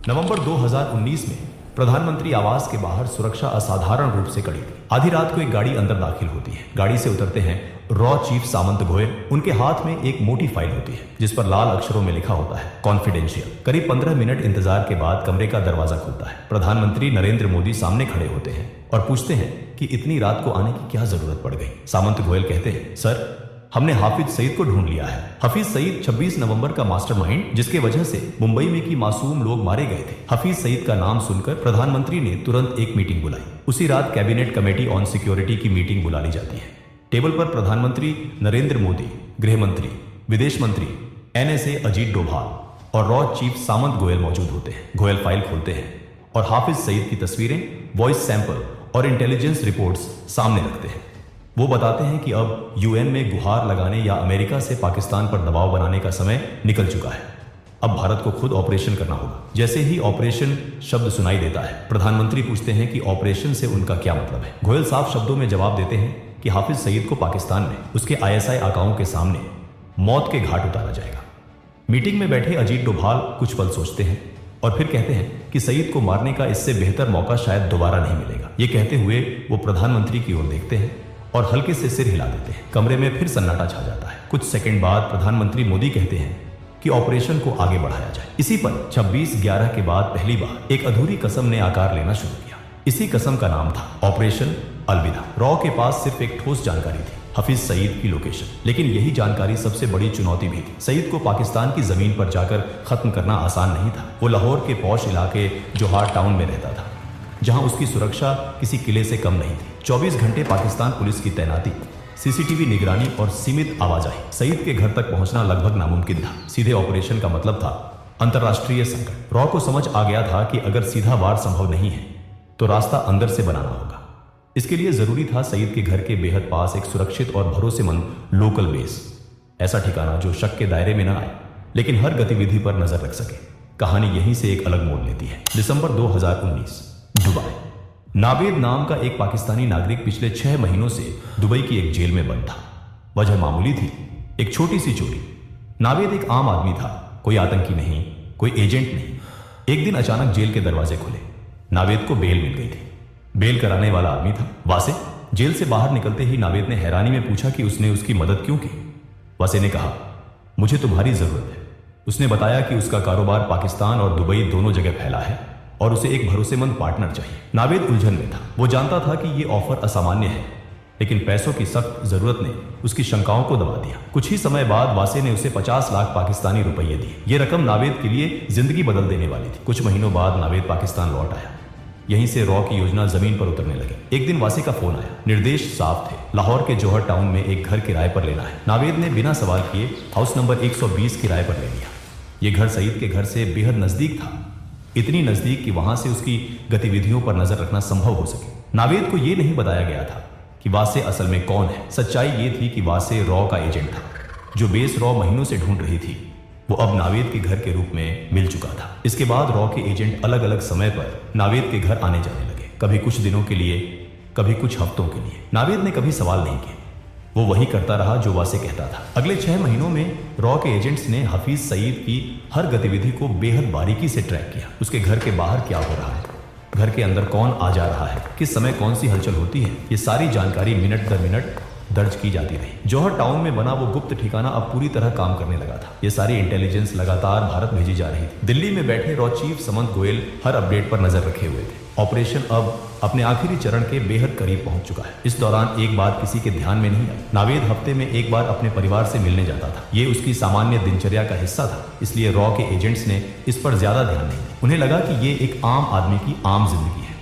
नवंबर 2019 में प्रधानमंत्री आवास के बाहर सुरक्षा असाधारण रूप से कड़ी थी। आधी रात को एक गाड़ी अंदर दाखिल होती है। गाड़ी से उतरते हैं रॉ चीफ सामंत गोयल। उनके हाथ में एक मोटी फाइल होती है जिस पर लाल अक्षरों में लिखा होता है कॉन्फिडेंशियल। करीब 15 मिनट इंतजार के बाद कमरे का दरवाजा खुलता है। प्रधानमंत्री नरेंद्र मोदी सामने खड़े होते हैं और पूछते हैं कि इतनी रात को आने की क्या जरूरत पड़ गई। सामंत गोयल कहते हैं, सर हमने हाफिज सईद को ढूंढ लिया है। हफीज सईद 26 नवंबर का मास्टरमाइंड जिसके वजह से मुंबई में की मासूम लोग मारे गए थे। हफीज सईद का नाम सुनकर प्रधानमंत्री ने तुरंत एक मीटिंग बुलाई। उसी रात कैबिनेट कमेटी ऑन सिक्योरिटी की मीटिंग बुला ली जाती है। टेबल पर प्रधानमंत्री नरेंद्र मोदी, गृह मंत्री, विदेश मंत्री, NSA अजीत डोभाल और रॉ चीफ सामंत गोयल मौजूद होते हैं। गोयल फाइल खोलते हैं और हाफिज सईद की तस्वीरें, वॉइस सैंपल और इंटेलिजेंस रिपोर्ट्स सामने रखते हैं। वो बताते हैं कि अब UN में गुहार लगाने या अमेरिका से पाकिस्तान पर दबाव बनाने का समय निकल चुका है। अब भारत को खुद ऑपरेशन करना होगा। जैसे ही ऑपरेशन शब्द सुनाई देता है, प्रधानमंत्री पूछते हैं कि ऑपरेशन से उनका क्या मतलब है। गोयल साफ शब्दों में जवाब देते हैं कि हाफिज सईद को पाकिस्तान में उसके ISI आकाओं के सामने मौत के घाट उतारा जाएगा। मीटिंग में बैठे अजीत डोभाल कुछ पल सोचते हैं और फिर कहते हैं कि सईद को मारने का इससे बेहतर मौका शायद दोबारा नहीं मिलेगा। ये कहते हुए वो प्रधानमंत्री की ओर देखते हैं और हल्के से सिर हिला देते हैं। कमरे में फिर सन्नाटा छा जाता है। कुछ सेकंड बाद प्रधानमंत्री मोदी कहते हैं कि ऑपरेशन को आगे बढ़ाया जाए। इसी पर 26/11 के बाद पहली बार एक अधूरी कसम ने आकार लेना शुरू किया। इसी कसम का नाम था ऑपरेशन अलविदा। रॉ के पास सिर्फ एक ठोस जानकारी थी, हफीज सईद की लोकेशन। लेकिन यही जानकारी सबसे बड़ी चुनौती भी थी। सईद को पाकिस्तान की जमीन पर जाकर खत्म करना आसान नहीं था। वो लाहौर के पौश इलाके जोहार टाउन में रहता था, जहां उसकी सुरक्षा किसी किले से कम नहीं थी। 24 घंटे पाकिस्तान पुलिस की तैनाती, CCTV निगरानी और सीमित आवाजाही। सईद के घर तक पहुंचना लगभग नामुमकिन था। सीधे ऑपरेशन का मतलब था अंतर्राष्ट्रीय संकट। रॉ को समझ आ गया था कि अगर सीधा वार संभव नहीं है तो रास्ता अंदर से बनाना होगा। इसके लिए जरूरी था सईद के घर के बेहद पास एक सुरक्षित और भरोसेमंद लोकल बेस, ऐसा ठिकाना जो शक के दायरे में न आए लेकिन हर गतिविधि पर नजर रख सके। कहानी यहीं से एक अलग मोड़ लेती है। दिसंबर 2019, दुबई। नावेद नाम का एक पाकिस्तानी नागरिक पिछले 6 महीनों से दुबई की एक जेल में बंद था। वजह मामूली थी, एक छोटी सी चोरी। नावेद एक आम आदमी था, कोई आतंकी नहीं, कोई एजेंट नहीं। एक दिन अचानक जेल के दरवाजे खुले। नावेद को बेल मिल गई थी। बेल कराने वाला आदमी था वासे। जेल से बाहर निकलते ही नावेद ने हैरानी में पूछा कि उसने उसकी मदद क्यों की। वासे ने कहा, मुझे तुम्हारी जरूरत है। उसने बताया कि उसका कारोबार पाकिस्तान और दुबई दोनों जगह फैला है और उसे एक भरोसेमंद पार्टनर चाहिए। नावेद उलझन में था। वो जानता था कि ये ऑफर असामान्य है, लेकिन पैसों की सख्त जरूरत ने उसकी शंकाओं को दबा दिया। कुछ ही समय बाद वासे ने उसे 50 लाख पाकिस्तानी रुपये दिए। ये रकम नावेद के लिए जिंदगी बदल देने वाली थी। कुछ महीनों बाद नावेद पाकिस्तान लौट आया। यहीं से रॉ की योजना जमीन पर उतरने लगी। एक दिन वासे का फोन आया। निर्देश साफ थे, लाहौर के जौहर टाउन में एक घर किराए पर लेना है। नावेद ने बिना सवाल किए हाउस नंबर 120 किराए पर ले लिया। ये घर सईद के घर से बेहद नजदीक था, इतनी नजदीक कि वहां से उसकी गतिविधियों पर नजर रखना संभव हो सके। नावेद को यह नहीं बताया गया था कि वासे असल में कौन है। सच्चाई ये थी कि वासे रॉ का एजेंट था। जो बेस रॉ महीनों से ढूंढ रही थी वो अब नावेद के घर के रूप में मिल चुका था। इसके बाद रॉ के एजेंट अलग अलग समय पर नावेद के घर आने जाने लगे, कभी कुछ दिनों के लिए, कभी कुछ हफ्तों के लिए। नावेद ने कभी सवाल नहीं किए, वो वही करता रहा जो वासे कहता था। अगले 6 महीनों में रॉ के एजेंट्स ने हफीज सईद की हर गतिविधि को बेहद बारीकी से ट्रैक किया। उसके घर के बाहर क्या हो रहा है, घर के अंदर कौन आ जा रहा है, किस समय कौन सी हलचल होती है, ये सारी जानकारी मिनट दर मिनट दर्ज की जाती रही। जौहर टाउन में बना वो गुप्त ठिकाना अब पूरी तरह काम करने लगा था। ये सारी इंटेलिजेंस लगातार भारत भेजी जा रही थी। दिल्ली में बैठे रॉ चीफ सामंत गोयल हर अपडेट पर नजर रखे हुए थे। ऑपरेशन अब अपने आखिरी चरण के बेहद करीब पहुंच चुका है। इस दौरान एक बात किसी के ध्यान में नहीं आई। नावेद हफ्ते में एक बार अपने परिवार से मिलने जाता था। ये उसकी सामान्य दिनचर्या का हिस्सा था, इसलिए रॉ के एजेंट्स ने इस पर ज्यादा ध्यान नहीं दिया। उन्हें लगा कि ये एक आम आदमी की आम जिंदगी है।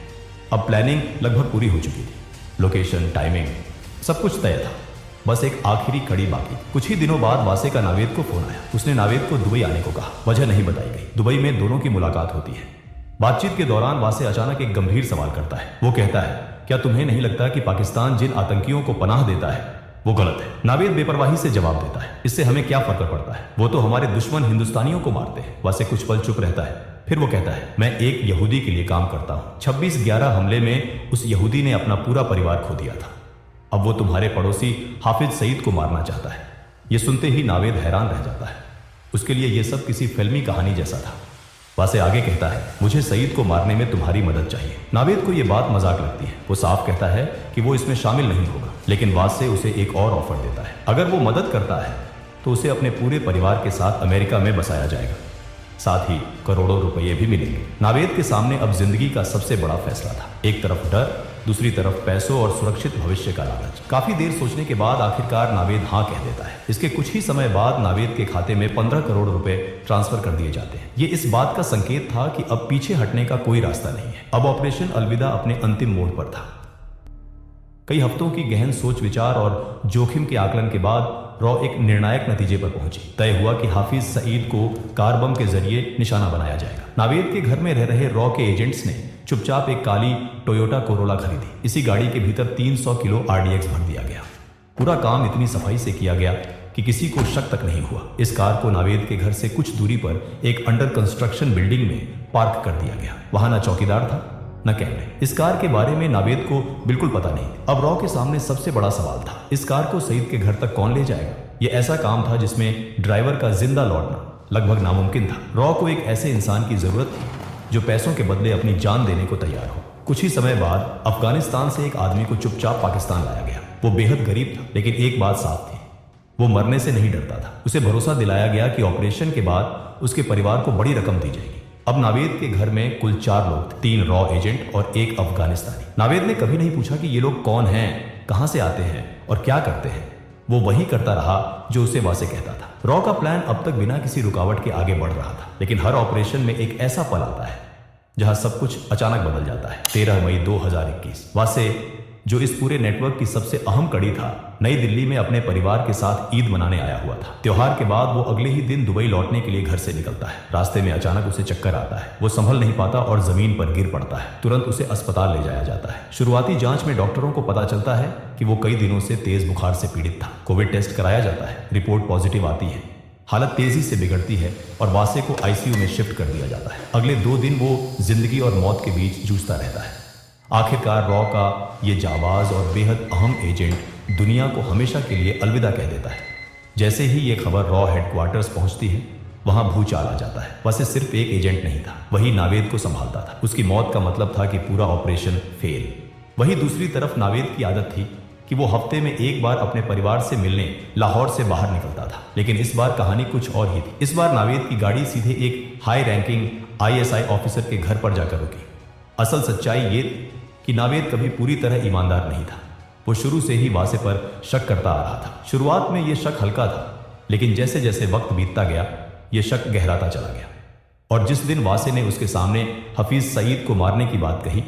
अब प्लानिंग लगभग पूरी हो चुकी थी। लोकेशन, टाइमिंग, सब कुछ तय था। बस एक आखिरी कड़ी बाकी। कुछ ही दिनों बाद वासे का नावेद को फोन आया। उसने नावेद को दुबई आने को कहा। वजह नहीं बताई गई। दुबई में दोनों की मुलाकात होती है। बातचीत के दौरान वासे अचानक एक गंभीर सवाल करता है। वो कहता है, क्या तुम्हें नहीं लगता कि पाकिस्तान जिन आतंकियों को पनाह देता है वो गलत है? नावेद बेपरवाही से जवाब देता है, इससे हमें क्या फर्क पड़ता है, वो तो हमारे दुश्मन हिंदुस्तानियों को मारते हैं। वासे कुछ पल चुप रहता है, फिर वो कहता है, मैं एक यहूदी के लिए काम करता हूँ। 26/11 हमले में उस यहूदी ने अपना पूरा परिवार खो दिया था। अब वो तुम्हारे पड़ोसी हाफिज सईद को मारना चाहता है। ये सुनते ही नावेद हैरान रह जाता है। उसके लिए यह सब किसी फिल्मी कहानी जैसा था। वासे आगे कहता है, मुझे सईद को मारने में तुम्हारी मदद चाहिए। नावेद को यह बात मजाक लगती है। वो साफ कहता है कि वो इसमें शामिल नहीं होगा, लेकिन वासे उसे एक और ऑफर देता है। अगर वो मदद करता है तो उसे अपने पूरे परिवार के साथ अमेरिका में बसाया जाएगा, साथ ही करोड़ों रुपये भी मिलेंगे। नावेद के सामने अब जिंदगी का सबसे बड़ा फैसला था। एक तरफ डर, दूसरी तरफ पैसों और सुरक्षित भविष्य का लालच। काफी देर सोचने के बाद आखिरकार नावेद हाँ कह देता है। इसके कुछ ही समय बाद नावेद के खाते में 15 करोड़ रुपए ट्रांसफर कर दिए जाते हैं। ये इस बात का संकेत था कि अब पीछे हटने का कोई रास्ता नहीं है। अब ऑपरेशन अलविदा अपने अंतिम मोड़ पर था। कई हफ्तों की गहन सोच विचार और जोखिम के आकलन के बाद रॉ एक निर्णायक नतीजे पर पहुंची। तय हुआ कि हाफिज सईद को कार बम के जरिए निशाना बनाया जाएगा। नावेद के घर में रह रहे रॉ के एजेंट्स ने चुपचाप एक काली टोयोटा कोरोला खरीदी। इसी गाड़ी के भीतर 300 किलो आरडीएक्स भर दिया गया। पूरा काम इतनी सफाई से किया गया कि किसी को शक तक नहीं हुआ। इस कार को नावेद के घर से कुछ दूरी पर एक अंडर कंस्ट्रक्शन बिल्डिंग में पार्क कर दिया गया। वहां न चौकीदार था न कैमरे। इस कार के बारे में नावेद को बिल्कुल पता नहीं। अब रॉ के सामने सबसे बड़ा सवाल था, इस कार को सईद के घर तक कौन ले जाएगा। यह ऐसा काम था जिसमें ड्राइवर का जिंदा लौटना लगभग नामुमकिन था। रॉ को एक ऐसे इंसान की जरूरत थी जो पैसों के बदले अपनी जान देने को तैयार हो। कुछ ही समय बाद अफगानिस्तान से एक आदमी को चुपचाप पाकिस्तान लाया गया। वो बेहद गरीब था, लेकिन एक बात साफ थी, वो मरने से नहीं डरता था। उसे भरोसा दिलाया गया कि ऑपरेशन के बाद उसके परिवार को बड़ी रकम दी जाएगी। अब नावेद के घर में कुल 4 लोग थे, 3 रॉ एजेंट और 1 अफगानिस्तानी। नावेद ने कभी नहीं पूछा कि ये लोग कौन हैं, कहां से आते हैं और क्या करते हैं। वो वही करता रहा जो उसे वासे कहता था। रॉ का प्लान अब तक बिना किसी रुकावट के आगे बढ़ रहा था, लेकिन हर ऑपरेशन में एक ऐसा पल आता है जहां सब कुछ अचानक बदल जाता है। 13 मई 2021 वासे, जो इस पूरे नेटवर्क की सबसे अहम कड़ी था, नई दिल्ली में अपने परिवार के साथ ईद मनाने आया हुआ था। त्योहार के बाद वो अगले ही दिन दुबई लौटने के लिए घर से निकलता है। रास्ते में अचानक उसे चक्कर आता है। वो संभल नहीं पाता और जमीन पर गिर पड़ता है। तुरंत उसे अस्पताल ले जाया जाता है। शुरुआती जांच में डॉक्टरों को पता चलता है कि वो कई दिनों से तेज बुखार से पीड़ित था। कोविड टेस्ट कराया जाता है, रिपोर्ट पॉजिटिव आती है। हालत तेजी से बिगड़ती है और वासे को आईसीयू में शिफ्ट कर दिया जाता है। अगले 2 दिन वो जिंदगी और मौत के बीच जूझता रहता है। आखिरकार रॉ का ये जाबाज और बेहद अहम एजेंट दुनिया को हमेशा के लिए अलविदा कह देता है। जैसे ही ये खबर रॉ हेडक्वार्टर्स पहुंचती है, वहां भूचाल आ जाता है। वैसे सिर्फ एक एजेंट नहीं था, वही नावेद को संभालता था। उसकी मौत का मतलब था कि पूरा ऑपरेशन फेल। वही दूसरी तरफ नावेद की आदत थी कि वो हफ्ते में एक बार अपने परिवार से मिलने लाहौर से बाहर निकलता था। लेकिन इस बार कहानी कुछ और ही थी। इस बार नावेद की गाड़ी सीधे एक हाई रैंकिंग आईएसआई ऑफिसर के घर पर जाकर रुकी। असल सच्चाई ये थी कि नावेद कभी पूरी तरह ईमानदार नहीं था। वो शुरू से ही वासे पर शक करता आ रहा था। शुरुआत में यह शक हल्का था, लेकिन जैसे जैसे वक्त बीतता गया, यह शक गहराता चला गया। और जिस दिन वासे ने उसके सामने हफीज सईद को मारने की बात कही,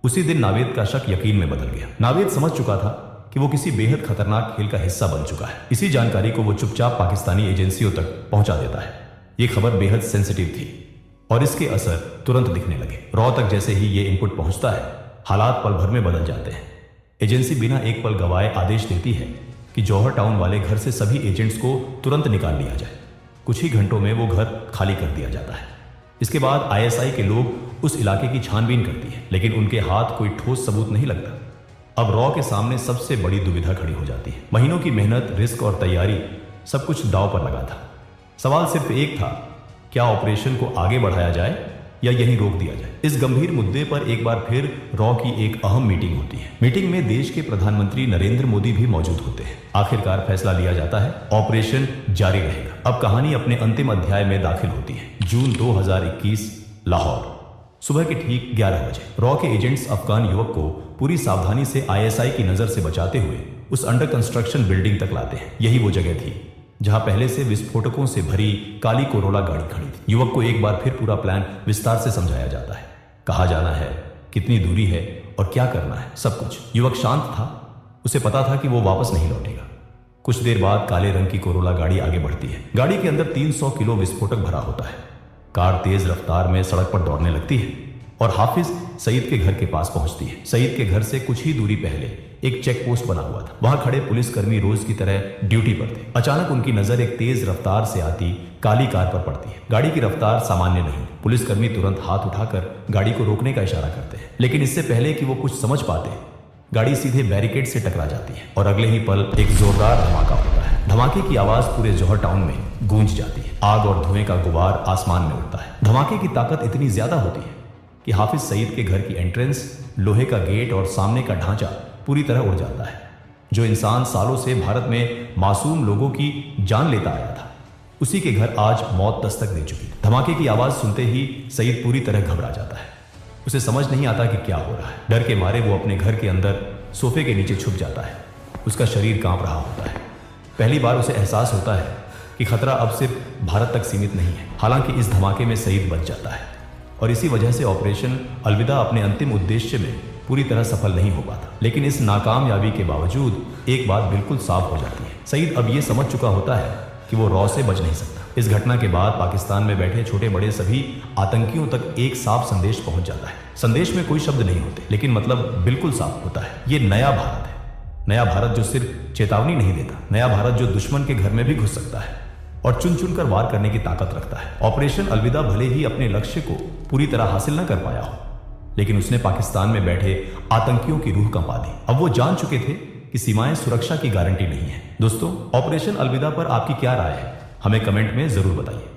उसी दिन नावेद का शक यकीन में बदल गया। नावेद समझ चुका था कि वो किसी बेहद खतरनाक खेल का हिस्सा बन चुका है। इसी जानकारी को वो चुपचाप पाकिस्तानी एजेंसियों तक पहुंचा देता है। ये खबर बेहद सेंसिटिव थी और इसके असर तुरंत दिखने लगे। रॉ तक जैसे ही ये इनपुट पहुंचता है, हालात पल भर में बदल जाते हैं। एजेंसी बिना एक पल गवाए आदेश देती है कि जौहर टाउन वाले घर से सभी एजेंट्स को तुरंत निकाल लिया जाए। कुछ ही घंटों में वो घर खाली कर दिया जाता है। इसके बाद आईएसआई के लोग उस इलाके की छानबीन करती है, लेकिन उनके हाथ कोई ठोस सबूत नहीं लगता। अब रॉ के सामने सबसे बड़ी दुविधा खड़ी हो जाती है। महीनों की मेहनत, रिस्क और तैयारी, सब कुछ दांव पर लगा था। सवाल सिर्फ एक था, क्या ऑपरेशन को आगे बढ़ाया जाए या यहीं रोक दिया जाए। इस गंभीर मुद्दे पर एक बार फिर रॉ की एक अहम मीटिंग होती है। मीटिंग में देश के प्रधानमंत्री नरेंद्र मोदी भी मौजूद होते हैं। आखिरकार फैसला लिया जाता है, ऑपरेशन जारी रहेगा। अब कहानी अपने अंतिम अध्याय में दाखिल होती है। जून 2021, लाहौर, सुबह के ठीक 11 बजे। रॉ के एजेंट्स अफगान युवक को पूरी सावधानी से आईएसआई की नजर से बचाते हुए उस अंडर कंस्ट्रक्शन बिल्डिंग तक लाते हैं। यही वो जगह थी जहां पहले से विस्फोटकों से भरी काली कोरोला गाड़ी खड़ी थी। युवक को एक बार फिर पूरा प्लान विस्तार से समझाया जाता है। कहाँ जाना है, कितनी दूरी है और क्या करना है, सब कुछ। युवक शांत था, उसे पता था कि वो वापस नहीं लौटेगा। कुछ देर बाद काले रंग की कोरोला गाड़ी आगे बढ़ती है। गाड़ी के अंदर 300 किलो विस्फोटक भरा होता है। कार तेज रफ्तार में सड़क पर दौड़ने लगती है और हाफिज सईद के घर के पास पहुंचती है। सईद के घर से कुछ ही दूरी पहले एक चेक पोस्ट बना हुआ था। वहां खड़े पुलिसकर्मी रोज की तरह ड्यूटी पर थे। अचानक उनकी नजर एक तेज रफ्तार से आती काली कार पर पड़ती है। गाड़ी की रफ्तार सामान्य नहीं। पुलिसकर्मी तुरंत हाथ उठाकर गाड़ी को रोकने का इशारा करते हैं, लेकिन इससे पहले कि वो कुछ समझ पाते, गाड़ी सीधे बैरिकेड से टकरा जाती है और अगले ही पल एक जोरदार धमाका होता है। धमाके की आवाज पूरे जौहर टाउन में गूंज जाती है। आग और धुएं का गुबार आसमान में उड़ता है। धमाके की ताकत इतनी ज्यादा होती है कि हाफिज सईद के घर की एंट्रेंस, लोहे का गेट और सामने का ढांचा पूरी तरह उड़ जाता है। जो इंसान सालों से भारत में मासूम लोगों की जान लेता आया था, उसी के घर आज मौत दस्तक दे चुकी है। धमाके की आवाज सुनते ही सईद पूरी तरह घबरा जाता है। उसे समझ नहीं आता कि क्या हो रहा है। डर के मारे वो अपने घर के अंदर सोफे के नीचे छुप जाता है। उसका शरीर कांप रहा होता है। पहली बार उसे एहसास होता है कि खतरा अब सिर्फ भारत तक सीमित नहीं है। हालांकि इस धमाके में सईद बच जाता है और इसी वजह से ऑपरेशन अलविदा अपने अंतिम उद्देश्य में पूरी तरह सफल नहीं हो पाता। लेकिन इस नाकामयाबी के बावजूद एक बात बिल्कुल साफ हो जाती है। सईद अब यह समझ चुका होता है कि वो रॉ से बच नहीं सकता। इस घटना के बाद पाकिस्तान में बैठे छोटे बड़े सभी आतंकियों तक एक साफ संदेश पहुंच जाता है। संदेश में कोई शब्द नहीं होते, लेकिन मतलब बिल्कुल साफ होता है। ये नया भारत है। नया भारत जो सिर्फ चेतावनी नहीं देता, नया भारत जो दुश्मन के घर में भी घुस सकता है और चुन चुन कर वार करने की ताकत रखता है। ऑपरेशन अलविदा भले ही अपने लक्ष्य को पूरी तरह हासिल न कर पाया हो, लेकिन उसने पाकिस्तान में बैठे आतंकियों की रूह कंपा दी। अब वो जान चुके थे कि सीमाएं सुरक्षा की गारंटी नहीं है। दोस्तों, ऑपरेशन अलविदा पर आपकी क्या राय है? हमें कमेंट में जरूर बताइए।